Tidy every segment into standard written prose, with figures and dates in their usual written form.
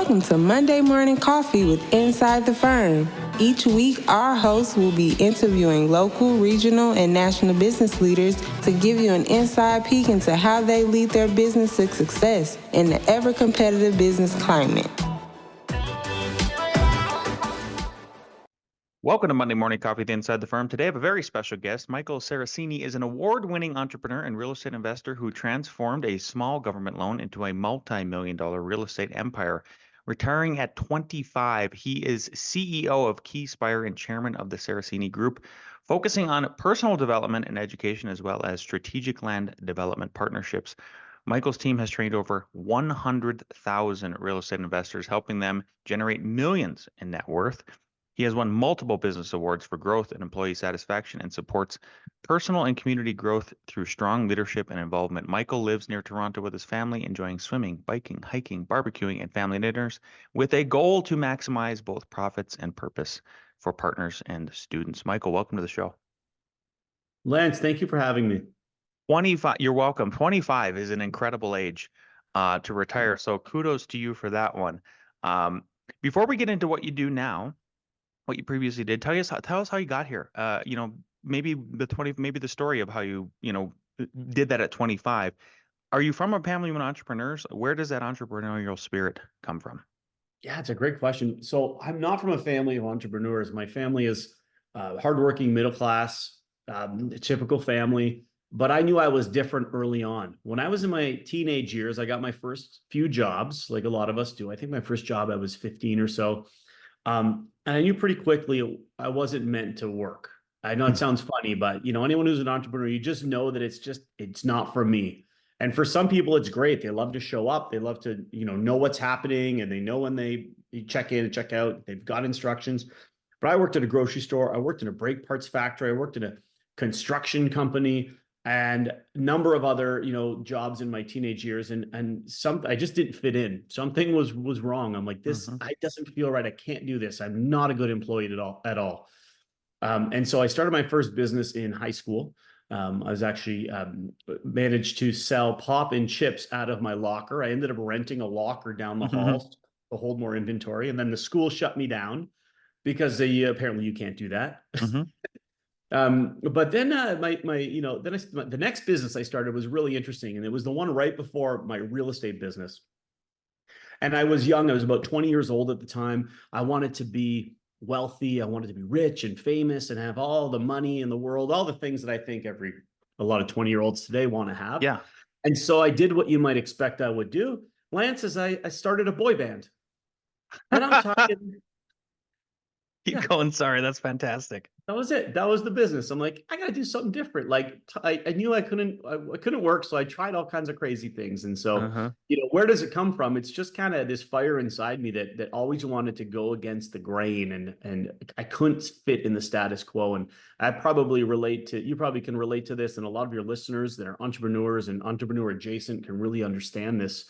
Welcome to Monday Morning Coffee with Inside the Firm. Each week, our hosts will be interviewing local, regional, and national business leaders to give you an inside peek into how they lead their business to success in the ever-competitive business climate. Welcome to Monday Morning Coffee with Inside the Firm. Today I have a very special guest. Michael Sarracini is an award-winning entrepreneur and real estate investor who transformed a small government loan into a multi-million-dollar real estate empire. Retiring at 25, he is CEO of Keyspire and chairman of the Sarracini Group, focusing on personal development and education as well as strategic land development partnerships. Michael's team has trained over 100,000 real estate investors, helping them generate millions in net worth. He has won multiple business awards for growth and employee satisfaction and supports personal and community growth through strong leadership and involvement. Michael lives near Toronto with his family, enjoying swimming, biking, hiking, barbecuing, and family dinners with a goal to maximize both profits and purpose for partners and students. Michael, welcome to the show. Lance, thank you for having me. 25, you're welcome. 25 is an incredible age to retire. So kudos to you for that one. Before we get into what you do now, what you previously did, tell us how you got here. Maybe the story of how you did that at 25. Are you from a family of entrepreneurs? Where does that entrepreneurial spirit come from? Yeah, it's a great question. So I'm not from a family of entrepreneurs. My family is hardworking, middle class, typical family. But I knew I was different early on. When I was in my teenage years, I got my first few jobs, like a lot of us do. I think my first job I was 15 or so. And I knew pretty quickly I wasn't meant to work. I know it sounds funny, but anyone who's an entrepreneur, you just know that it's not for me. And for some people, it's great. They love to show up. They love to, know what's happening, and they know when they check in and check out. They've got instructions. But I worked at a grocery store. I worked in a brake parts factory. I worked in a construction company and a number of other, jobs in my teenage years. And I just didn't fit in. Something was wrong. I'm like, this, it doesn't feel right. I can't do this. I'm not a good employee at all. And so I started my first business in high school. I was actually managed to sell pop and chips out of my locker. I ended up renting a locker down the hall to hold more inventory. And then the school shut me down because apparently you can't do that. But then the next business I started was really interesting. And it was the one right before my real estate business. And I was young. I was about 20 years old at the time. I wanted to be wealthy. I wanted to be rich and famous and have all the money in the world, all the things that I think a lot of 20-year-olds today want to have. Yeah. And so I did what you might expect I would do. Lance, is I started a boy band. And I'm talking. Keep going. Sorry, that's fantastic. That was it. That was the business. I'm like, I got to do something different. Like I knew I couldn't work. So I tried all kinds of crazy things. And so, where does it come from? It's just kind of this fire inside me that always wanted to go against the grain, and I couldn't fit in the status quo. And I probably you probably can relate to this. And a lot of your listeners that are entrepreneurs and entrepreneur adjacent can really understand this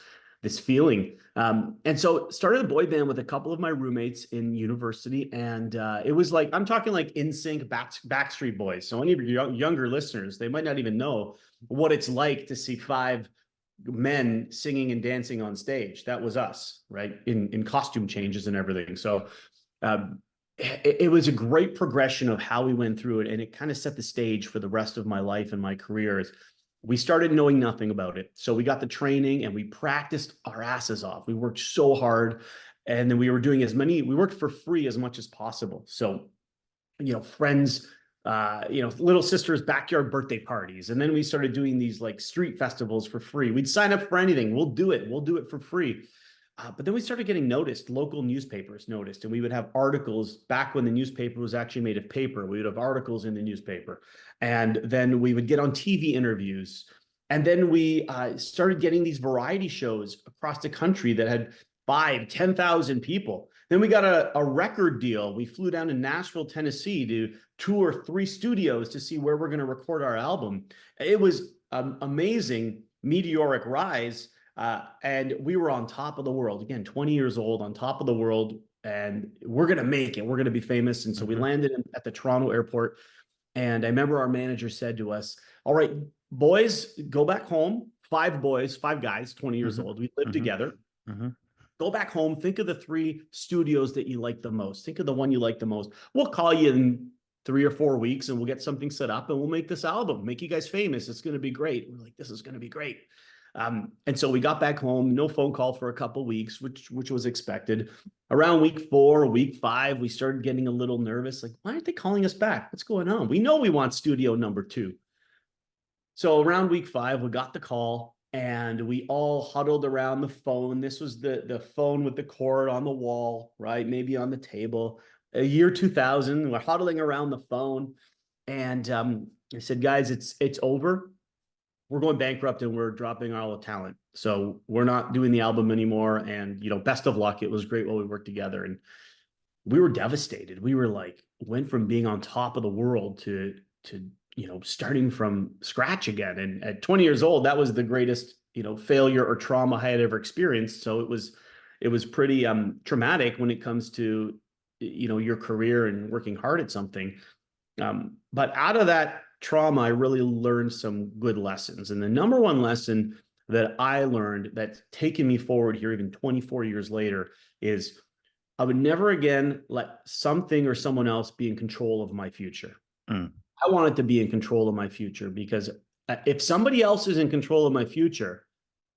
feeling. And so started a boy band with a couple of my roommates in university. And it was like, I'm talking like NSYNC, Backstreet Boys. So any of your younger listeners, they might not even know what it's like to see 5 men singing and dancing on stage. That was us, right? In costume changes and everything. So it was a great progression of how we went through it. And it kind of set the stage for the rest of my life and my career. We started knowing nothing about it. So we got the training and we practiced our asses off. We worked so hard, and then we were doing we worked for free as much as possible. So, friends, little sister's backyard birthday parties. And then we started doing these like street festivals for free. We'd sign up for anything. We'll do it for free. But then we started getting noticed. Local newspapers noticed, and we would have articles back when the newspaper was actually made of paper. We would have articles in the newspaper, and then we would get on TV interviews. And then we started getting these variety shows across the country that had 5,000-10,000 people. Then we got a record deal. We flew down to Nashville, Tennessee to tour 3 studios to see where we're going to record our album. It was an amazing meteoric rise. And we were on top of the world, again, 20 years old, on top of the world, and we're going to make it. We're going to be famous. And so we landed at the Toronto airport. And I remember our manager said to us, all right, boys, go back home. 5 guys, 20 years old. We lived together. Go back home. Think of the 3 studios that you like the most. Think of the one you like the most. We'll call you in 3 or 4 weeks and we'll get something set up and we'll make this album, make you guys famous. It's going to be great. We're like, this is going to be great. And so we got back home, no phone call for a couple of weeks, which was expected. Around week 4, week 5, we started getting a little nervous. Like, why aren't they calling us back? What's going on? We know we want studio number 2. So around week 5, we got the call and we all huddled around the phone. This was the phone with the cord on the wall, right? Maybe on the table. A year 2000, we're huddling around the phone. And I said, guys, it's over. We're going bankrupt and we're dropping all the talent. So we're not doing the album anymore. And, best of luck. It was great while we worked together. And we were devastated. We were like, went from being on top of the world to starting from scratch again. And at 20 years old, that was the greatest, failure or trauma I had ever experienced. So it was pretty traumatic when it comes to, your career and working hard at something. But out of that trauma, I really learned some good lessons. And the number one lesson that I learned that's taken me forward here, even 24 years later, is I would never again let something or someone else be in control of my future. I wanted to be in control of my future, because if somebody else is in control of my future,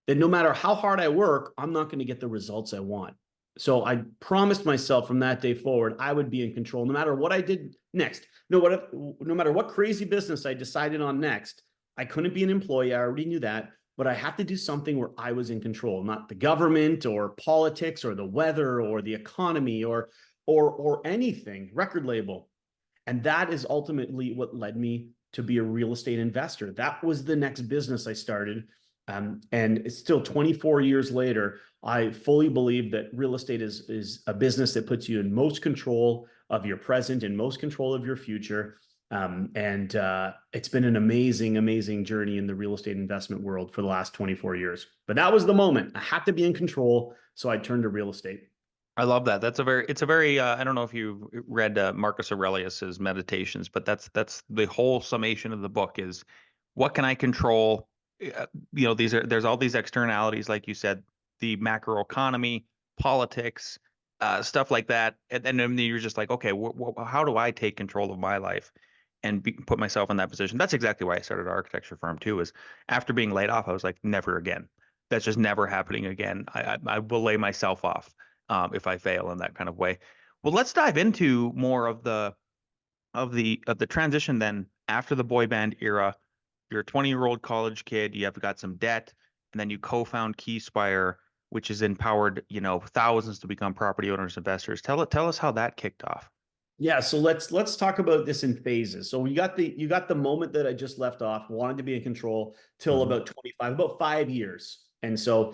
then no matter how hard I work, I'm not going to get the results I want. So I promised myself from that day forward, I would be in control no matter what I did next. No matter what crazy business I decided on next. I couldn't be an employee. I already knew that, but I had to do something where I was in control, not the government or politics or the weather or the economy or anything, record label. And that is ultimately what led me to be a real estate investor. That was the next business I started. And it's still 24 years later, I fully believe that real estate is a business that puts you in most control of your present and most control of your future. It's been an amazing, amazing journey in the real estate investment world for the last 24 years. But that was the moment. I had to be in control, so I turned to real estate. I love that. It's a very, I don't know if you read Marcus Aurelius's Meditations, but that's the whole summation of the book is, what can I control? There's all these externalities, like you said, the macroeconomy, politics, stuff like that. And then you're just like, okay, how do I take control of my life and put myself in that position? That's exactly why I started an architecture firm too, is after being laid off, I was like, never again. That's just never happening again. I will lay myself off if I fail in that kind of way. Well, let's dive into more of the transition then after the boy band era. You're a 20-year-old college kid, you have got some debt, and then you co-found Keyspire, which has empowered, thousands to become property owners, investors. Tell us how that kicked off. Yeah, so let's talk about this in phases. So you got the moment that I just left off, wanted to be in control till about 25, about 5 years. And so,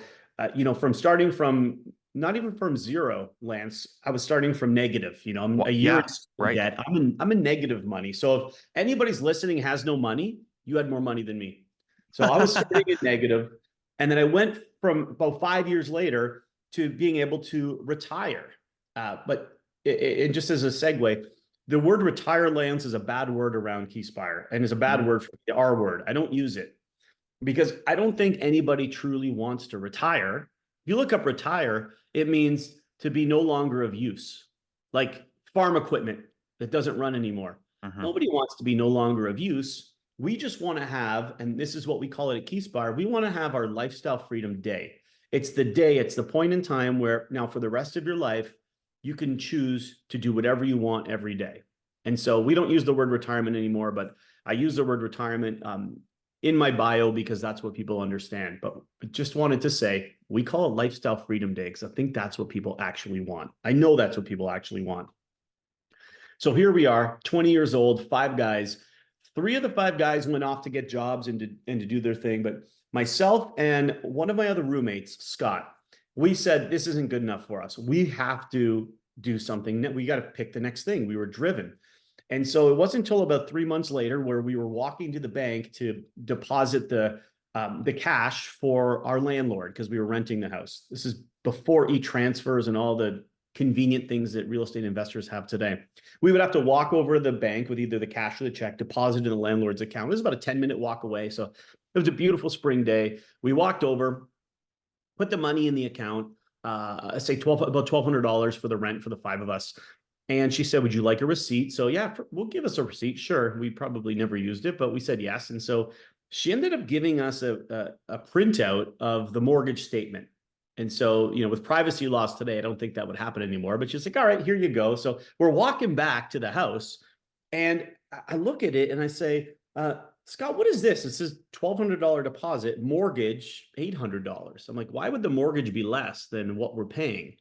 from starting from not even from zero, Lance, I was starting from negative. I'm a year in debt. I'm in negative money. So if anybody's listening has no money, you had more money than me. So I was starting in negative. And then I went from about 5 years later to being able to retire. But just as a segue, the word retire, Lance, is a bad word around Keyspire and is a bad word for the R word. I don't use it because I don't think anybody truly wants to retire. If you look up retire, it means to be no longer of use, like farm equipment that doesn't run anymore. Nobody wants to be no longer of use. We just want to have, and this is what we call it at Keyspire, we want to have our lifestyle freedom day. It's the point in time where now for the rest of your life, you can choose to do whatever you want every day. And so we don't use the word retirement anymore, but I use the word retirement in my bio because that's what people understand. But just wanted to say, we call it Lifestyle Freedom Day because I think that's what people actually want. I know that's what people actually want. So here we are, 20 years old, 5 guys. 3 of the 5 guys went off to get jobs and to do their thing. But myself and one of my other roommates, Scott, we said, this isn't good enough for us. We have to do something. We got to pick the next thing. We were driven. And so it wasn't until about 3 months later where we were walking to the bank to deposit the cash for our landlord because we were renting the house. This is before e-transfers and all the convenient things that real estate investors have today. We would have to walk over to the bank with either the cash or the check, deposit in the landlord's account. It was about a 10-minute walk away. So it was a beautiful spring day. We walked over, put the money in the account. say about $1,200 for the rent for the 5 of us. And she said, would you like a receipt? So yeah, we'll give us a receipt. Sure. We probably never used it, but we said yes. And so she ended up giving us a printout of the mortgage statement. And so, with privacy laws today, I don't think that would happen anymore, but she's like, all right, here you go. So we're walking back to the house and I look at it and I say, Scott, what is this? It says $1,200 deposit, mortgage $800. I'm like, why would the mortgage be less than what we're paying?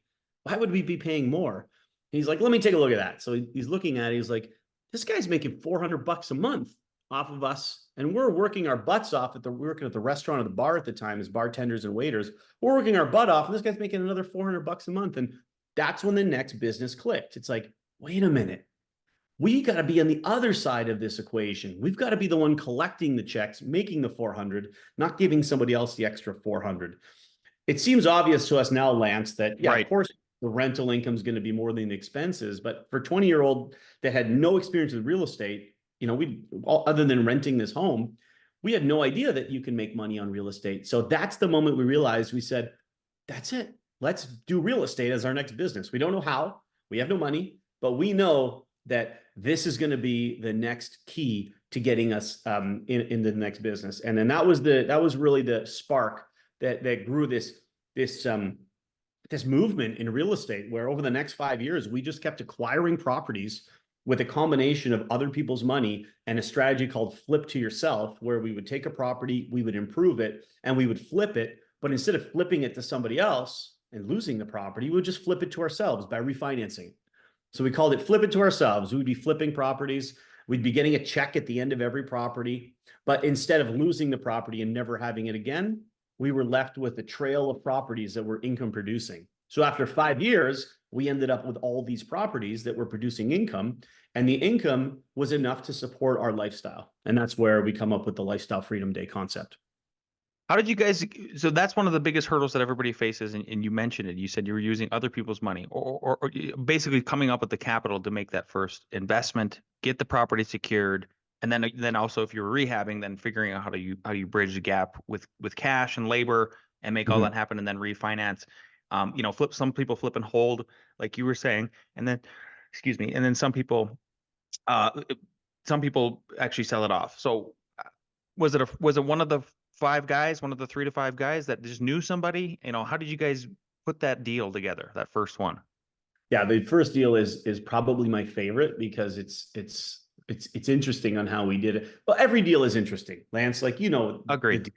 Why would we be paying more? He's like, let me take a look at that. So he's looking at it. He's like, this guy's making $400 a month off of us. And we're working our butts off we're working at the restaurant or the bar at the time as bartenders and waiters. We're working our butt off and this guy's making another $400 a month. And that's when the next business clicked. It's like, wait a minute. We got to be on the other side of this equation. We've got to be the one collecting the checks, making the 400, not giving somebody else the extra 400. It seems obvious to us now, Lance, that yeah, right. Of course, the rental income is going to be more than the expenses. But for a 20-year-old that had no experience with real estate, other than renting this home, we had no idea that you can make money on real estate. So that's the moment we realized, we said, that's it. Let's do real estate as our next business. We don't know how, we have no money, but we know that this is going to be the next key to getting us in the next business. And then that was really the spark that grew this movement in real estate, where over the next 5 years, we just kept acquiring properties with a combination of other people's money and a strategy called flip to yourself, where we would take a property, we would improve it, and we would flip it. But instead of flipping it to somebody else and losing the property, we would just flip it to ourselves by refinancing. So we called it flip it to ourselves. We would be flipping properties. We'd be getting a check at the end of every property. But instead of losing the property and never having it again, we were left with a trail of properties that were income producing. So after 5 years, we ended up with all these properties that were producing income, and the income was enough to support our lifestyle. And that's where we come up with the Lifestyle Freedom Day concept. How did you guys, so that's one of the biggest hurdles that everybody faces, and you mentioned it. You said you were using other people's money or basically coming up with the capital to make that first investment, get the property secured, and then also if you're rehabbing, then figuring out how you bridge the gap with cash and labor and make all that happen, and then refinance. Some people flip and hold, like you were saying, and then some people actually sell it off. So was it one of the 3 to 5 guys that just knew somebody? How did you guys put that deal together, that first one? Yeah, the first deal is probably my favorite because it's interesting on how we did it. Well, every deal is interesting, Lance. Agreed.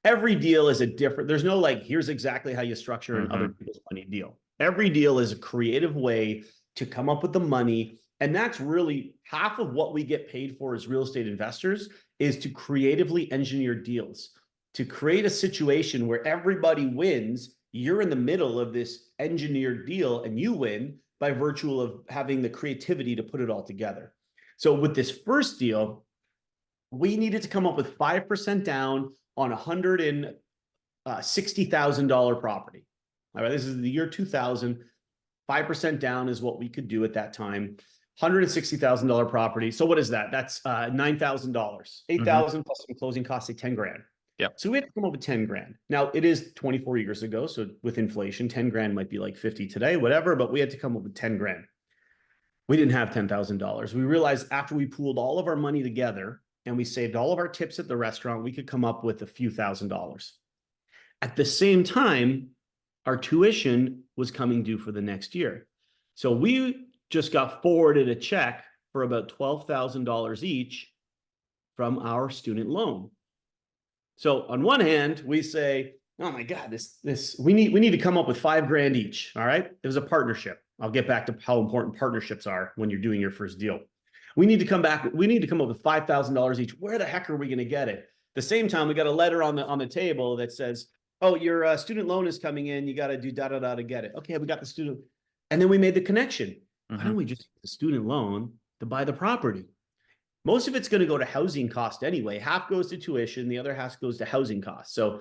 Every deal is a different. There's no here's exactly how you structure an other people's money deal. Every deal is a creative way to come up with the money. And that's really half of what we get paid for as real estate investors, is to creatively engineer deals, to create a situation where everybody wins. You're in the middle of this engineered deal and you win by virtue of having the creativity to put it all together. So with this first deal, we needed to come up with 5% down on $160,000 property. All right, this is the year 2000. 5% down is what we could do at that time. $160,000 property. So what is that? That's $9,000. $8,000 plus some closing costs, say 10 grand. Yeah. So we had to come up with 10 grand. Now it is 24 years ago. So with inflation, 10 grand might be like 50 today, whatever, but we had to come up with 10 grand. We didn't have $10,000. We realized after we pooled all of our money together and we saved all of our tips at the restaurant, we could come up with a few $1,000s. At the same time, our tuition was coming due for the next year. So we just got forwarded a check for about $12,000 each from our student loan. So on one hand, we say, oh my God, we need to come up with $5,000 each. All right. It was a partnership. I'll get back to how important partnerships are when you're doing your first deal. We need to come up with $5,000 each. Where the heck are we going to get it? At the same time, we got a letter on the table that says, oh, your student loan is coming in. You got to do da-da-da to get it. Okay, we got the student. And then we made the connection. Why don't we just use the student loan to buy the property? Most of it's going to go to housing cost anyway. Half goes to tuition. The other half goes to housing costs. So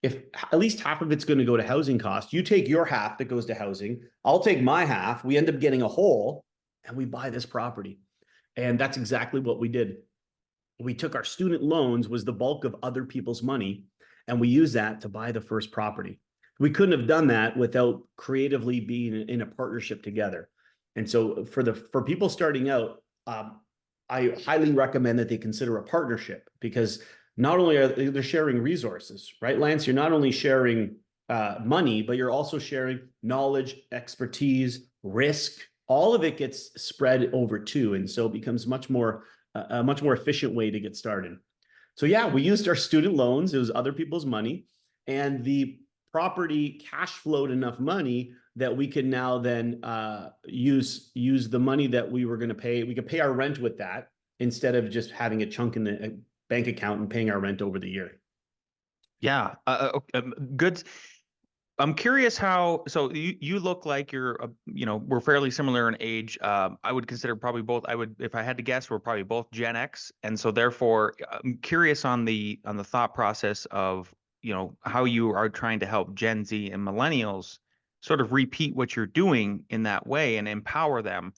if at least half of it's going to go to housing costs, you take your half that goes to housing. I'll take my half. We end up getting a whole and we buy this property. And that's exactly what we did. We took our student loans, was the bulk of other people's money, and we used that to buy the first property. we couldn't have done that without creatively being in a partnership together. And so for people starting out, I highly recommend that they consider a partnership, because not only are they sharing resources, right, Lance? You're not only sharing money, but you're also sharing knowledge, expertise, risk. All of it gets spread over two, and so it becomes a much more efficient way to get started. So yeah, we used our student loans. It was other people's money, and the property cash flowed enough money that we could now then use the money that we were going to pay. We could pay our rent with that instead of just having a chunk in the bank account and paying our rent over the year. Yeah, good. I'm curious how, so you look like you're, we're fairly similar in age. I would consider probably both, if I had to guess, we're probably both Gen X. And so therefore, I'm curious on the thought process of, how you are trying to help Gen Z and millennials sort of repeat what you're doing in that way and empower them.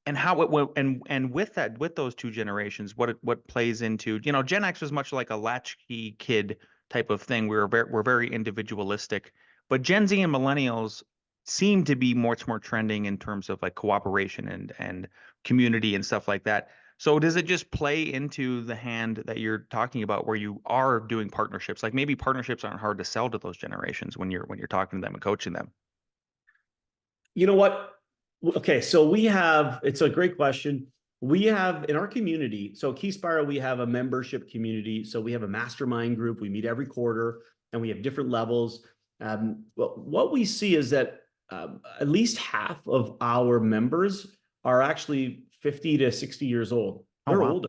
And how it will, and with that, with those two generations, what plays into, Gen X was much like a latchkey kid type of thing. We're very individualistic, but Gen Z and millennials seem to be much more trending in terms of like cooperation and community and stuff like that. So does it just play into the hand that you're talking about, where you are doing partnerships? Like maybe partnerships aren't hard to sell to those generations when you're talking to them and coaching them. You know what? Okay, so it's a great question. We have in our community, so Keyspire, we have a membership community. So we have a mastermind group. We meet every quarter and we have different levels. What we see is that at least half of our members are actually 50 to 60 years old. They're older.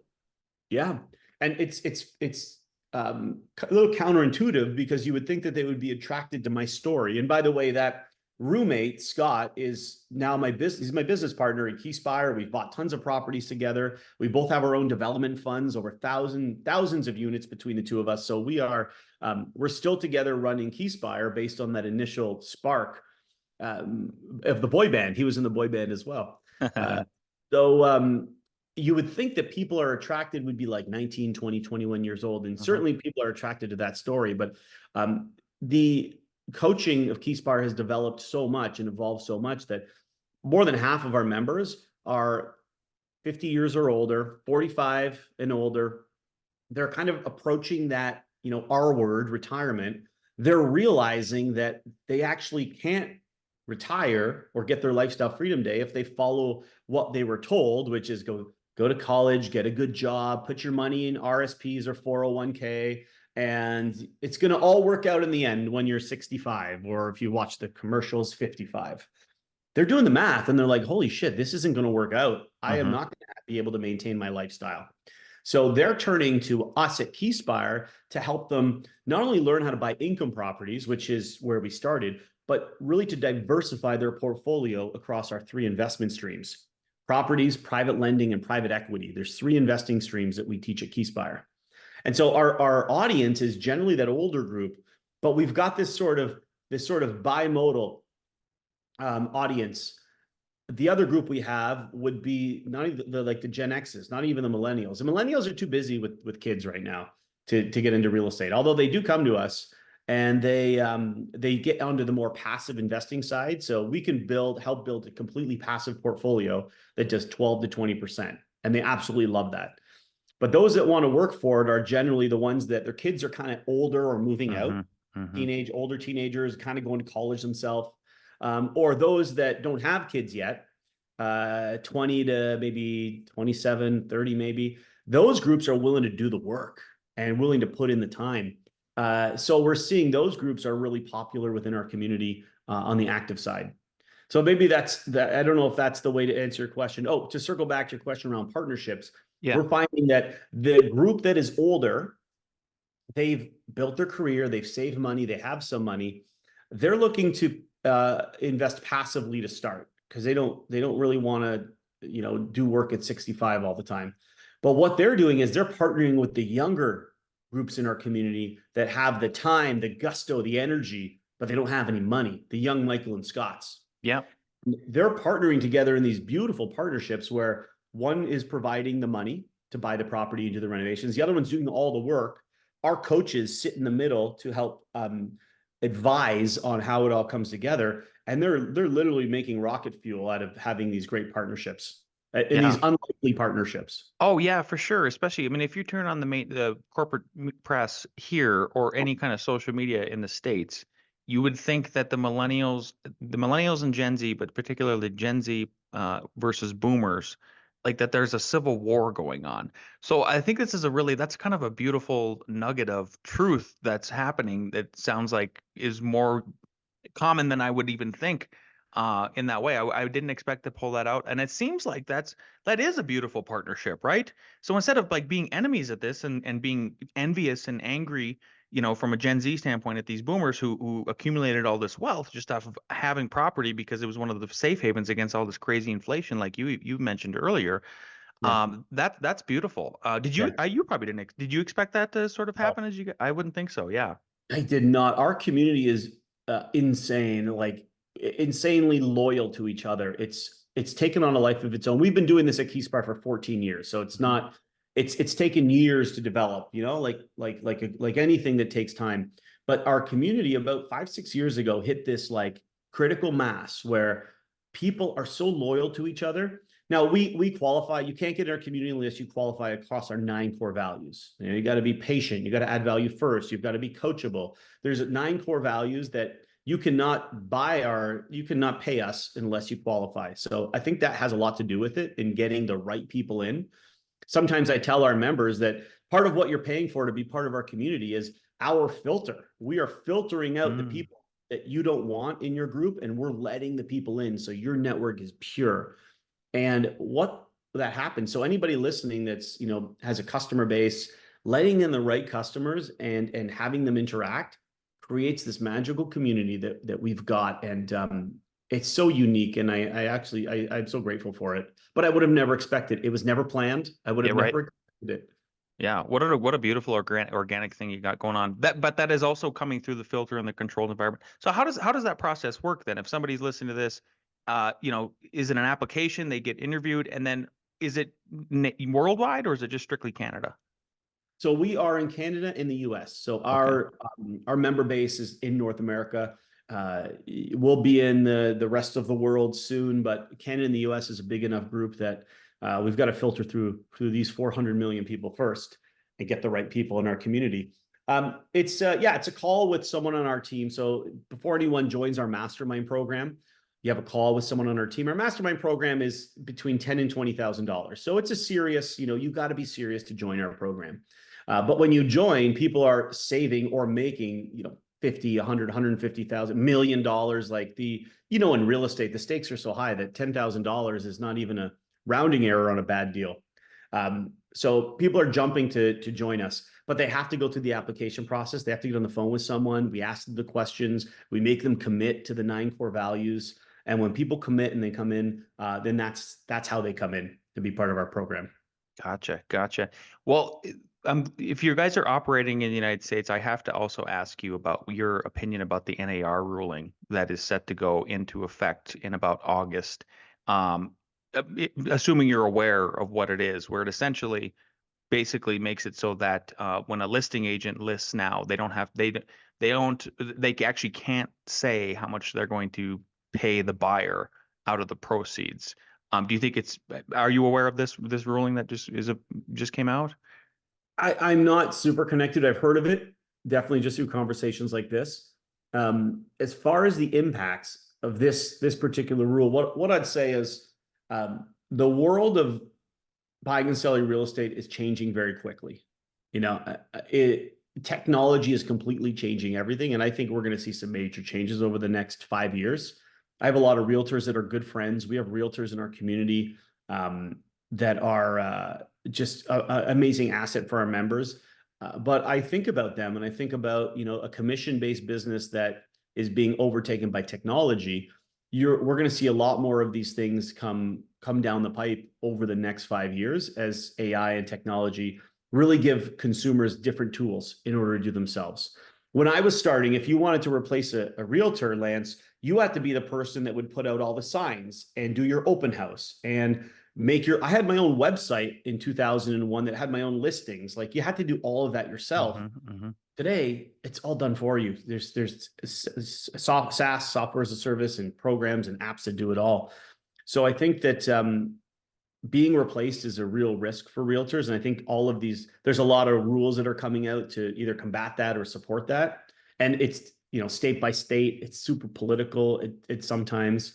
Yeah. And it's a little counterintuitive, because you would think that they would be attracted to my story. And by the way, that roommate, Scott, is now he's my business partner in Keyspire. We've bought tons of properties together. We both have our own development funds, over thousands of units between the two of us. So we're still together running Keyspire based on that initial spark of the boy band. He was in the boy band as well. So you would think that people are attracted would be like 19, 20, 21 years old. And certainly people are attracted to that story. But the coaching of Keyspire has developed so much and evolved so much that more than half of our members are 50 years or older, 45 and older. They're kind of approaching that, R word, retirement. They're realizing that they actually can't retire or get their lifestyle freedom day if they follow what they were told, which is go to college, get a good job, put your money in RSPs or 401k, and it's going to all work out in the end when you're 65, or if you watch the commercials, 55. They're doing the math and they're like, holy shit, this isn't going to work out. I am not going to be able to maintain my lifestyle. So they're turning to us at Keyspire to help them not only learn how to buy income properties, which is where we started, but really to diversify their portfolio across our three investment streams: properties, private lending, and private equity. There's three investing streams that we teach at Keyspire. And so our audience is generally that older group, but we've got this sort of bimodal audience. The other group we have would be not even the Gen X's, not even the millennials. The millennials are too busy with kids right now to get into real estate, although they do come to us and they get onto the more passive investing side. So we can help build a completely passive portfolio that does 12 to 20%. And they absolutely love that. But those that want to work for it are generally the ones that their kids are kind of older or moving out, older teenagers kind of going to college themselves, or those that don't have kids yet, 20 to maybe 27, 30 maybe. Those groups are willing to do the work and willing to put in the time. So we're seeing those groups are really popular within our community on the active side. So maybe that's that. I don't know if that's the way to answer your question. Oh, to circle back to your question around partnerships. Yeah. We're finding that the group that is older, they've built their career, they've saved money, they have some money. They're looking to invest passively to start, because they don't really want to do work at 65 all the time. But what they're doing is they're partnering with the younger groups in our community that have the time, the gusto, the energy, but they don't have any money. The young Michael and Scotts. Yeah. They're partnering together in these beautiful partnerships where one is providing the money to buy the property and do the renovations. The other one's doing all the work. Our coaches sit in the middle to help advise on how it all comes together. And they're literally making rocket fuel out of having these great partnerships and these unlikely partnerships. Oh yeah, for sure. Especially, I mean, if you turn on the corporate press here or any kind of social media in the States, you would think that the millennials and Gen Z, but particularly Gen Z versus boomers, like that there's a civil war going on. So I think this is that's kind of a beautiful nugget of truth that's happening that sounds like is more common than I would even think in that way. I didn't expect to pull that out. And it seems like that is a beautiful partnership, right? So instead of like being enemies at this and being envious and angry, from a Gen Z standpoint at these boomers who accumulated all this wealth just off of having property because it was one of the safe havens against all this crazy inflation, like you mentioned earlier. Yeah. That's beautiful. Yeah. You probably did you expect that to sort of happen I wouldn't think so. Yeah. I did not. Our community is insane, like insanely loyal to each other. It's taken on a life of its own. We've been doing this at Keyspire for 14 years, so it's not. It's taken years to develop. Like anything that takes time. But our community about 5-6 years ago hit this like critical mass where people are so loyal to each other. Now we qualify. You can't get in our community unless you qualify across our 9 core values. You got to be patient. You got to add value first. You've got to be coachable. There's 9 core values that you cannot pay us unless you qualify. So I think that has a lot to do with it in getting the right people in. Sometimes I tell our members that part of what you're paying for to be part of our community is our filter. We are filtering out the people that you don't want in your group, and we're letting the people in so your network is pure. And what that happens, so anybody listening that's has a customer base, letting in the right customers and having them interact creates this magical community that we've got. And it's so unique, and I'm so grateful for it. But I would have never expected. It was never planned. I would have never expected it. Yeah, what a beautiful organic thing you got going on. But that is also coming through the filter and the controlled environment. So how does that process work then? If somebody's listening to this, is it an application? They get interviewed, and then is it worldwide or is it just strictly Canada? So we are in Canada and the US. So our member base is in North America. We'll be in the rest of the world soon, but Canada and the US is a big enough group that we've got to filter through these 400 million people first and get the right people in our community. It's a call with someone on our team. So before anyone joins our mastermind program, you have a call with someone on our team. Our mastermind program is between $10,000 and $20,000. So it's a serious, you got to be serious to join our program. But when you join, people are saving or making, 50, 100, 150,000, $1 million. Like in real estate, the stakes are so high that $10,000 is not even a rounding error on a bad deal. So people are jumping to join us, but they have to go through the application process. They have to get on the phone with someone. We ask them the questions. We make them commit to the 9 core values. And when people commit and they come in, then that's how they come in to be part of our program. Gotcha. Well, if you guys are operating in the United States, I have to also ask you about your opinion about the NAR ruling that is set to go into effect in about August. Assuming you're aware of what it is, where it essentially basically makes it so that when a listing agent lists now, they actually can't say how much they're going to pay the buyer out of the proceeds. Do you think are you aware of this ruling that just came out? I'm not super connected. I've heard of it, definitely just through conversations like this. As far as the impacts of this particular rule, what I'd say is the world of buying and selling real estate is changing very quickly. Technology is completely changing everything, and I think we're going to see some major changes over the next 5 years. I have a lot of realtors that are good friends. We have realtors in our community that are just an amazing asset for our members. But I think about them, and I think about a commission-based business that is being overtaken by technology. We're going to see a lot more of these things come down the pipe over the next 5 years as AI and technology really give consumers different tools in order to do themselves. When I was starting, if you wanted to replace a realtor, Lance, you had to be the person that would put out all the signs and do your open house and I had my own website in 2001 that had my own listings. Like you had to do all of that yourself. Today, it's all done for you. There's SaaS, software as a service, and programs and apps that do it all. So I think that being replaced is a real risk for realtors. And I think there's a lot of rules that are coming out to either combat that or support that. And it's, state by state, it's super political. It's sometimes.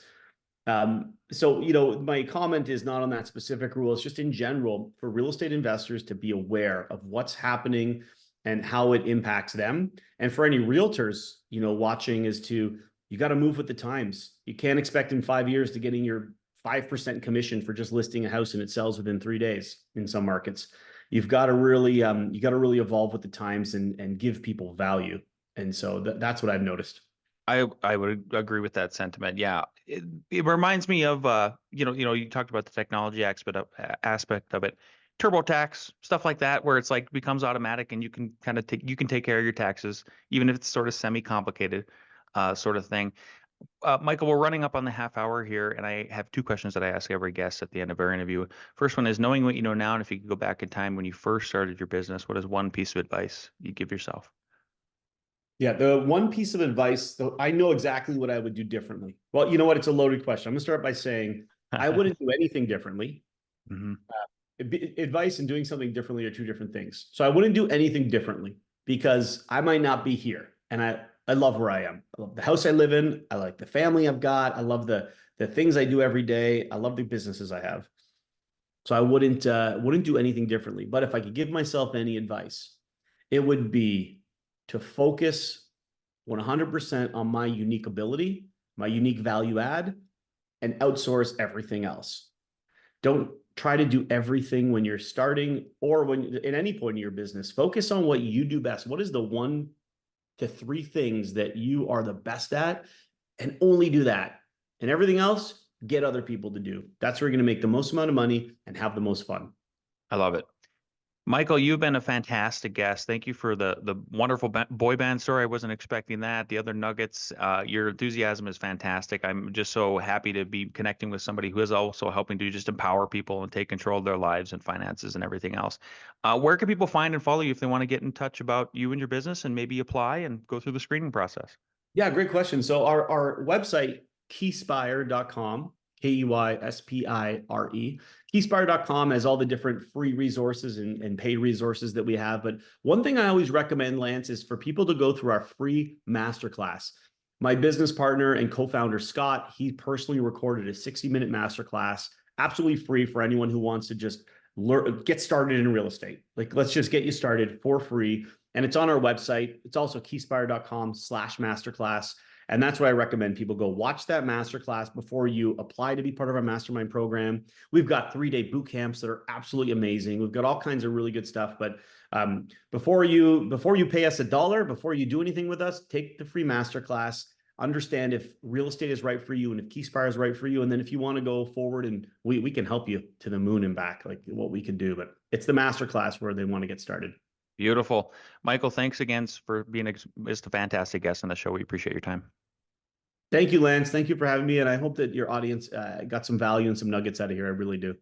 So, my comment is not on that specific rule. It's just in general for real estate investors to be aware of what's happening and how it impacts them. And for any realtors, watching you got to move with the times. You can't expect in 5 years to getting your 5% commission for just listing a house and it sells within 3 days in some markets. You've got to really, evolve with the times and give people value. And so that's what I've noticed. I would agree with that sentiment. Yeah, it reminds me of you talked about the technology aspect of it, TurboTax, stuff like that, where it's like becomes automatic and you can kind of take care of your taxes, even if it's sort of semi-complicated, sort of thing. Michael, we're running up on the half hour here, and I have two questions that I ask every guest at the end of our interview. First one is, knowing what you know now, and if you could go back in time when you first started your business, what is one piece of advice you give yourself? Yeah, the one piece of advice, though, I know exactly what I would do differently. Well, you know what? It's a loaded question. I'm going to start by saying I wouldn't do anything differently. Advice and doing something differently are two different things. So I wouldn't do anything differently because I might not be here. And I love where I am. I love the house I live in. I like the family I've got. I love the things I do every day. I love the businesses I have. So I wouldn't do anything differently. But if I could give myself any advice, it would be to focus 100% on my unique ability, my unique value add, and outsource everything else. Don't try to do everything when you're starting or when at any point in your business. Focus on what you do best. What is the 1 to 3 things that you are the best at, and only do that. And everything else, get other people to do. That's where you're going to make the most amount of money and have the most fun. I love it. Michael, you've been a fantastic guest. Thank you for the wonderful boy band story. I wasn't expecting that. The other nuggets, your enthusiasm is fantastic. I'm just so happy to be connecting with somebody who is also helping to just empower people and take control of their lives and finances and everything else. Where can people find and follow you if they want to get in touch about you and your business and maybe apply and go through the screening process? Yeah, great question. So our website, keyspire.com, Keyspire. Keyspire.com has all the different free resources and paid resources that we have. But one thing I always recommend, Lance, is for people to go through our free masterclass. My business partner and co-founder, Scott, he personally recorded a 60-minute masterclass, absolutely free for anyone who wants to just get started in real estate. Like, let's just get you started for free. And it's on our website. It's also keyspire.com/masterclass. And that's why I recommend people go watch that masterclass before you apply to be part of our mastermind program. We've got 3-day boot camps that are absolutely amazing. We've got all kinds of really good stuff. But before you pay us $1, before you do anything with us, take the free masterclass. Understand if real estate is right for you and if Keyspire is right for you. And then if you want to go forward, and we can help you to the moon and back, like what we can do. But it's the masterclass where they want to get started. Beautiful. Michael, thanks again for being just a fantastic guest on the show. We appreciate your time. Thank you, Lance. Thank you for having me. And I hope that your audience got some value and some nuggets out of here. I really do.